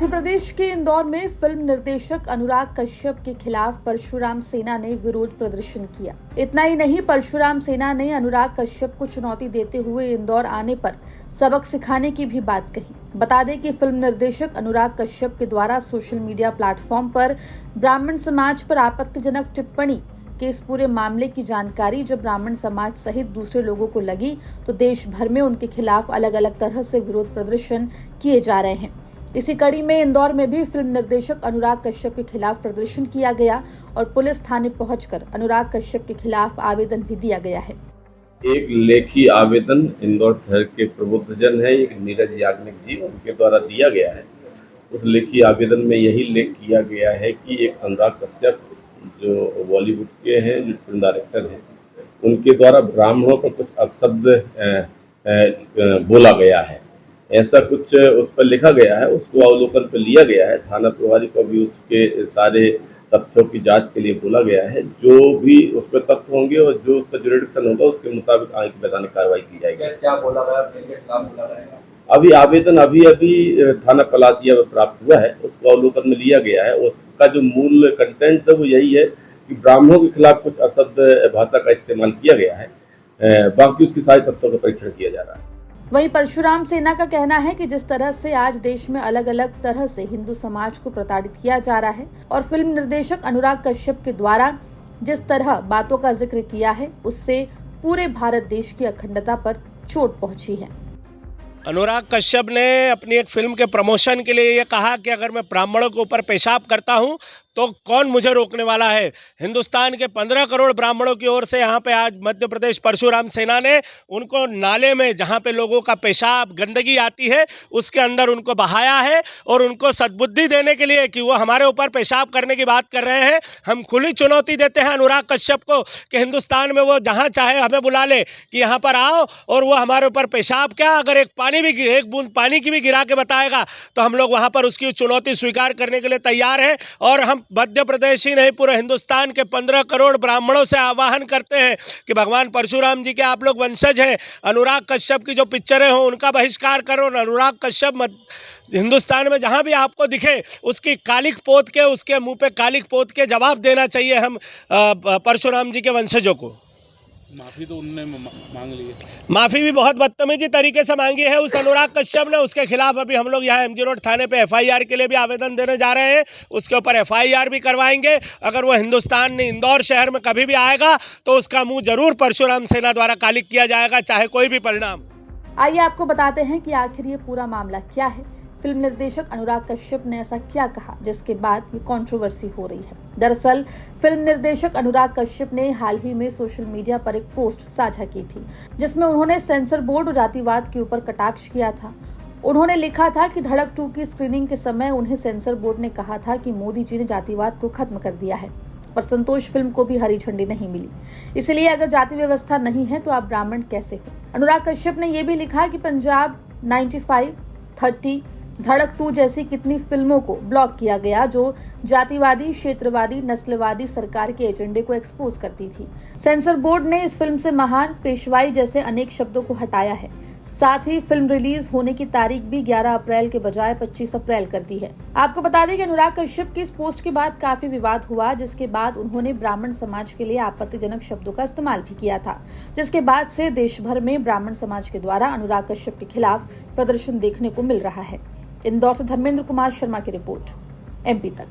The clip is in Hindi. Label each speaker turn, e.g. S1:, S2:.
S1: मध्य प्रदेश के इंदौर में फिल्म निर्देशक अनुराग कश्यप के खिलाफ परशुराम सेना ने विरोध प्रदर्शन किया। इतना ही नहीं, परशुराम सेना ने अनुराग कश्यप को चुनौती देते हुए इंदौर आने पर सबक सिखाने की भी बात कही। बता दें कि फिल्म निर्देशक अनुराग कश्यप के द्वारा सोशल मीडिया प्लेटफॉर्म पर ब्राह्मण समाज पर आपत्तिजनक टिप्पणी के इस पूरे मामले की जानकारी जब ब्राह्मण समाज सहित दूसरे लोगों को लगी तो देश भर में उनके खिलाफ अलग अलग तरह से विरोध प्रदर्शन किए जा रहे हैं। इसी कड़ी में इंदौर में भी फिल्म निर्देशक अनुराग कश्यप के खिलाफ प्रदर्शन किया गया और पुलिस थाने पहुंचकर अनुराग कश्यप के खिलाफ आवेदन भी दिया गया है।
S2: एक लेखी आवेदन इंदौर शहर के प्रबुद्धजन है, एक नीरज याग्निक जी, उनके द्वारा दिया गया है। उस लेखी आवेदन में यही उल्लेख किया गया है कि एक अनुराग कश्यप जो बॉलीवुड के हैं, जो फिल्म डायरेक्टर हैं, उनके द्वारा ब्राह्मणों पर कुछ अपशब्द बोला गया है, ऐसा कुछ उस पर लिखा गया है। उसको अवलोकन पर लिया गया है। थाना प्रभारी को भी उसके सारे तथ्यों की जांच के लिए बोला गया है। जो भी उस पर तथ्य होंगे और जो उसका जुरिडिक्शन होगा उसके मुताबिक आगे की वैधानिक कार्रवाई की जाएगी।
S3: क्या बोला गया?
S2: अभी आवेदन अभी थाना पलासिया में प्राप्त हुआ है, उसको अवलोकन में लिया गया है। उसका जो मूल कंटेंट है वो यही है कि ब्राह्मणों के खिलाफ कुछ अपशब्द भाषा का इस्तेमाल किया गया है। बाकी उसकी सारी तथ्यों का परीक्षण किया जा रहा है।
S1: वहीं परशुराम सेना का कहना है कि जिस तरह से आज देश में अलग अलग तरह से हिंदू समाज को प्रताड़ित किया जा रहा है और फिल्म निर्देशक अनुराग कश्यप के द्वारा जिस तरह बातों का जिक्र किया है, उससे पूरे भारत देश की अखंडता पर चोट पहुंची है।
S4: अनुराग कश्यप ने अपनी एक फिल्म के प्रमोशन के लिए ये कहा कि अगर मैं ब्राह्मणों के ऊपर पेशाब करता हूं तो कौन मुझे रोकने वाला है। हिंदुस्तान के 15 करोड़ ब्राह्मणों की ओर से यहाँ पे आज मध्य प्रदेश परशुराम सेना ने उनको नाले में, जहाँ पे लोगों का पेशाब गंदगी आती है, उसके अंदर उनको बहाया है और उनको सद्बुद्धि देने के लिए कि वो हमारे ऊपर पेशाब करने की बात कर रहे हैं। हम खुली चुनौती देते हैं अनुराग कश्यप को कि हिंदुस्तान में वो जहाँ चाहे हमें बुला ले कि यहाँ पर आओ और वो हमारे ऊपर पेशाब क्या, अगर एक बूंद पानी की भी गिरा के बताएगा तो हम लोग वहाँ पर उसकी चुनौती स्वीकार करने के लिए तैयार हैं। और हम मध्य प्रदेश ही नहीं, पूरे हिंदुस्तान के 15 करोड़ ब्राह्मणों से आह्वान करते हैं कि भगवान परशुराम जी के आप लोग वंशज हैं। अनुराग कश्यप की जो पिक्चरें हों उनका बहिष्कार करो। अनुराग कश्यप हिंदुस्तान में जहां भी आपको दिखे उसकी कालिक पोत के, उसके मुंह पे कालिक पोत के जवाब देना चाहिए हम परशुराम जी के वंशजों को।
S5: माफ़ी तो उन्होंने मांग ली है।
S4: माफ़ी भी बहुत बदतमीजी तरीके से मांगी है उस अनुराग कश्यप ने। उसके खिलाफ अभी हम लोग यहाँ MG रोड थाने पे FIR के लिए भी आवेदन देने जा रहे हैं। उसके ऊपर FIR भी करवाएंगे। अगर वो हिंदुस्तान में इंदौर शहर में कभी भी आएगा तो उसका मुंह जरूर परशुराम सेना द्वारा कालिक किया जाएगा, चाहे कोई भी परिणाम।
S1: आइए आपको बताते हैं कि आखिर ये पूरा मामला क्या है। फिल्म निर्देशक अनुराग कश्यप ने ऐसा क्या कहा जिसके बाद ये कंट्रोवर्सी हो रही है। दरअसल फिल्म निर्देशक अनुराग कश्यप ने हाल ही में सोशल मीडिया पर एक पोस्ट साझा की थी जिसमें उन्होंने सेंसर बोर्ड और जातिवाद के ऊपर कटाक्ष किया था। उन्होंने लिखा था कि धड़क 2 की स्क्रीनिंग के समय उन्हें सेंसर बोर्ड ने कहा था कि मोदी जी ने जातिवाद को खत्म कर दिया है, पर संतोष फिल्म को भी हरी झंडी नहीं मिली, इसलिए अगर जाति व्यवस्था नहीं है तो आप ब्राह्मण कैसे हो। अनुराग कश्यप ने यह भी लिखा कि पंजाब 95, 30, धड़क 2 जैसी कितनी फिल्मों को ब्लॉक किया गया जो जातिवादी, क्षेत्रवादी, नस्लवादी सरकार के एजेंडे को एक्सपोज करती थी। सेंसर बोर्ड ने इस फिल्म से महान, पेशवाई जैसे अनेक शब्दों को हटाया है। साथ ही फिल्म रिलीज होने की तारीख भी 11 अप्रैल के बजाय 25 अप्रैल कर दी है। आपको बता दें कि अनुराग कश्यप की इस पोस्ट के बाद काफी विवाद हुआ, जिसके बाद उन्होंने ब्राह्मण समाज के लिए आपत्तिजनक शब्दों का इस्तेमाल भी किया था, जिसके बाद से देश भर में ब्राह्मण समाज के द्वारा अनुराग कश्यप के खिलाफ प्रदर्शन देखने को मिल रहा है। इंदौर से धर्मेंद्र कुमार शर्मा की रिपोर्ट, MP तक।